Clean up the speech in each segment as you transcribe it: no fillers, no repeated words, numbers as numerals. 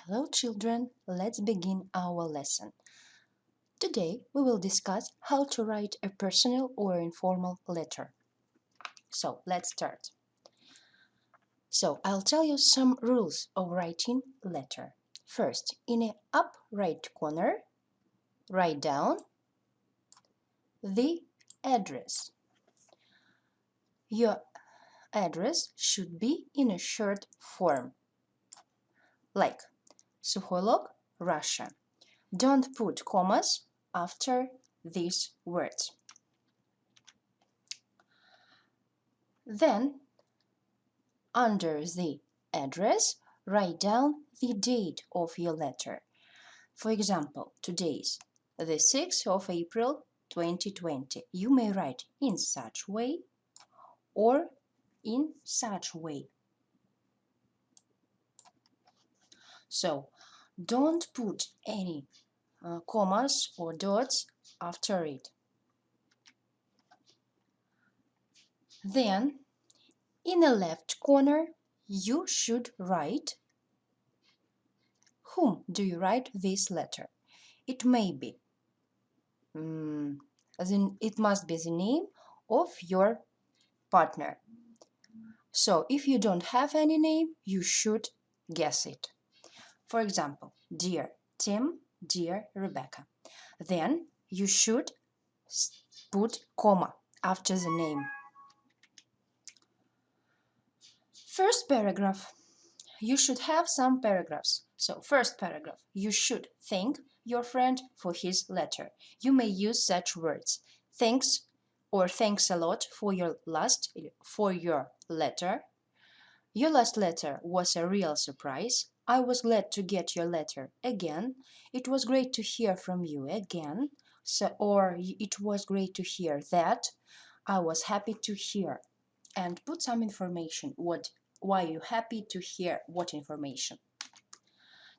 Hello children, let's begin our lesson. Today we will discuss how to write a personal or informal letter. So let's start. I'll tell you some rules of writing letter. First, in the up right corner, write down the address. Your address should be in a short form, like Сухой Log, Russia. Don't put commas after these words. Then, under the address, write down the date of your letter. For example, today's the 6th of April 2020. You may write in such way or in such way. So, don't put any commas or dots after it. Then, in the left corner, you should write whom do you write this letter. It may be, it must be the name of your partner. So if you don't have any name, you should guess it. For example, dear Tim, dear Rebecca. Then you should put comma after the name. First paragraph. You should have some paragraphs. So first paragraph, you should thank your friend for his letter. You may use such words. Thanks or thanks a lot for your letter. Your last letter was a real surprise. I was glad to get your letter again. It was great to hear from you again. Or it was great to hear that. I was happy to hear. And put some information. Why are you happy to hear what information?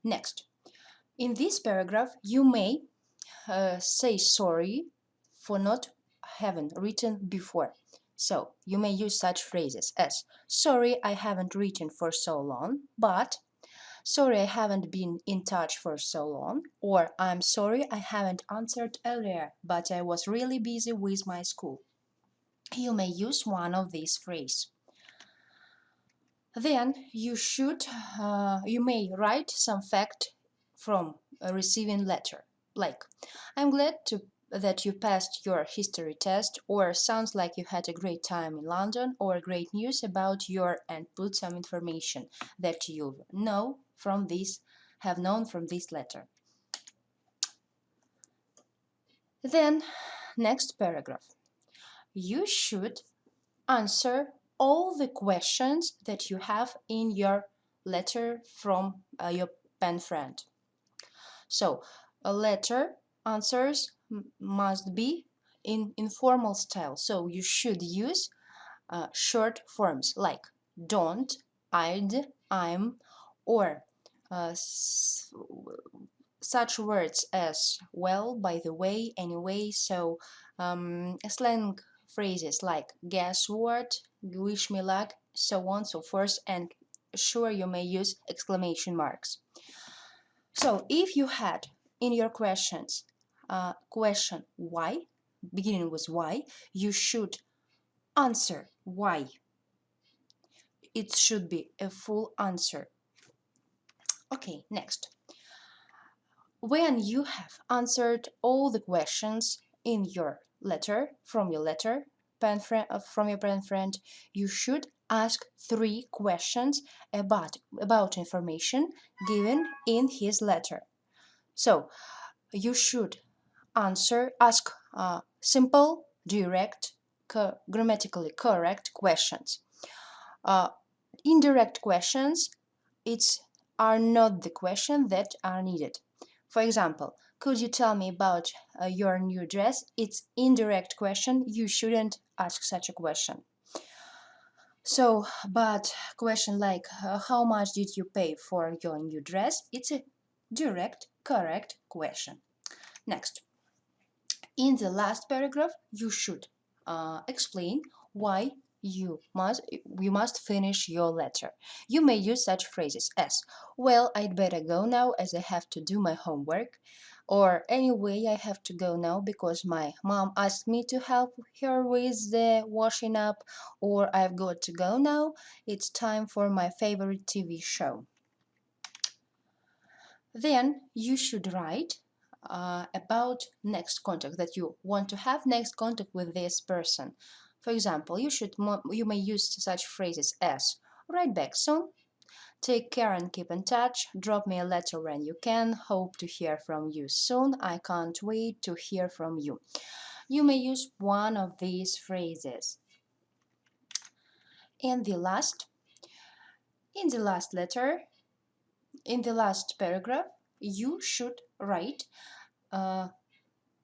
Next, in this paragraph, you may say sorry for not having written before. So you may use such phrases as sorry I haven't written for so long, but sorry I haven't been in touch for so long, or I'm sorry I haven't answered earlier, but I was really busy with my school. You may use one of these phrases. Then you may write some fact from a receiving letter, like I'm glad that you passed your history test, or sounds like you had a great time in London, or great news about and put some information that you have known from this letter. Then next paragraph, you should answer all the questions that you have in your letter from your pen friend. So a letter answers must be in informal style. So you should use short forms like don't, I'd, I'm, or such words as well, by the way, anyway. So slang phrases like guess what, wish me luck, so on, so forth, and sure, you may use exclamation marks. So if you had in your questions question why, beginning with why, you should answer why. It should be a full answer. Okay, next. When you have answered all the questions in your letter, from your pen friend, you should ask 3 questions about information given in his letter. So you should ask simple, direct, grammatically correct questions. Indirect questions are not the questions that are needed. For example, could you tell me about your new dress? It's indirect question. You shouldn't ask such a question. So, but question like how much did you pay for your new dress? It's a direct, correct question. Next, in the last paragraph, you should explain why you must finish your letter. You may use such phrases as, well, I'd better go now as I have to do my homework, or anyway, I have to go now because my mom asked me to help her with the washing up, or I've got to go now, it's time for my favorite TV show. Then you should write about next contact, that you want to have next contact with this person. For example, you may use such phrases as write back soon, take care and keep in touch, drop me a letter when you can, hope to hear from you soon, I can't wait to hear from you. You may use one of these phrases. In the last letter, in the last paragraph, you should write a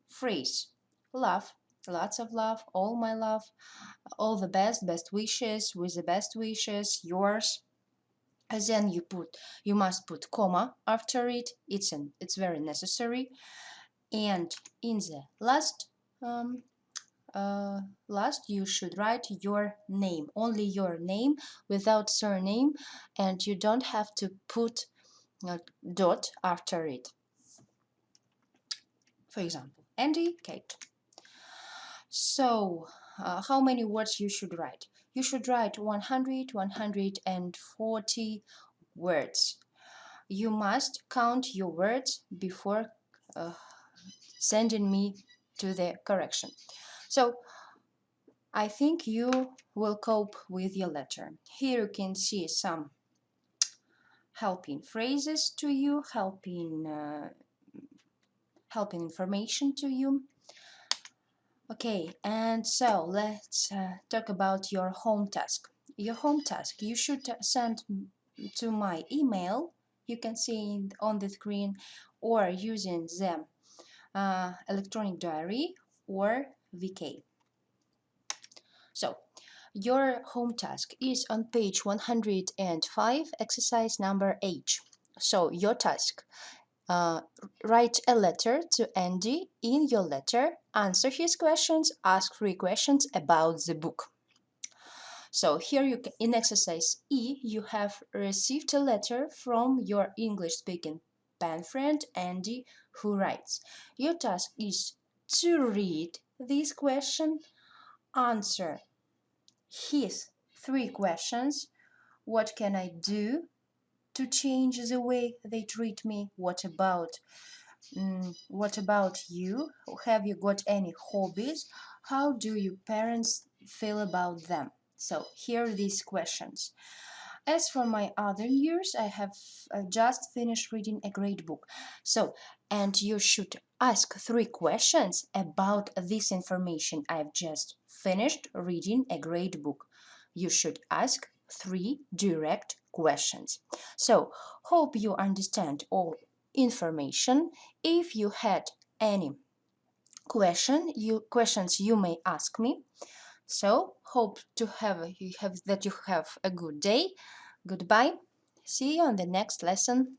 phrase. Love, lots of love, all my love, all the best wishes, with the best wishes, yours. And then you must put comma after it. It's very necessary. And in the last you should write your name, only your name, without surname, and you don't have to put a dot after it. For example, Andy, Kate. So, how many words you should write? You should write 140 words. You must count your words before sending me to the correction. So, I think you will cope with your letter. Here you can see some helping phrases to you, helping information to you. Okay, and so let's talk about your home task. Your home task, you should send to my email, you can see it on the screen, or using the electronic diary or VK. So, your home task is on page 105, exercise number H. So, your task, write a letter to Andy. In your letter, answer his questions, ask 3 questions about the book. So here in exercise E, you have received a letter from your English-speaking pen friend Andy, who writes. Your task is to read this question, answer his 3 questions. What can I do to change the way they treat me? What about you? Have you got any hobbies? How do your parents feel about them? So here are these questions. As for my other years, I have just finished reading a great book. So, and you should ask 3 questions about this information. I've just finished reading a great book. You should ask 3 direct questions. So, hope you understand all information. If you had any questions you may ask me. So hope to have you have a good day. Goodbye. See you on the next lesson.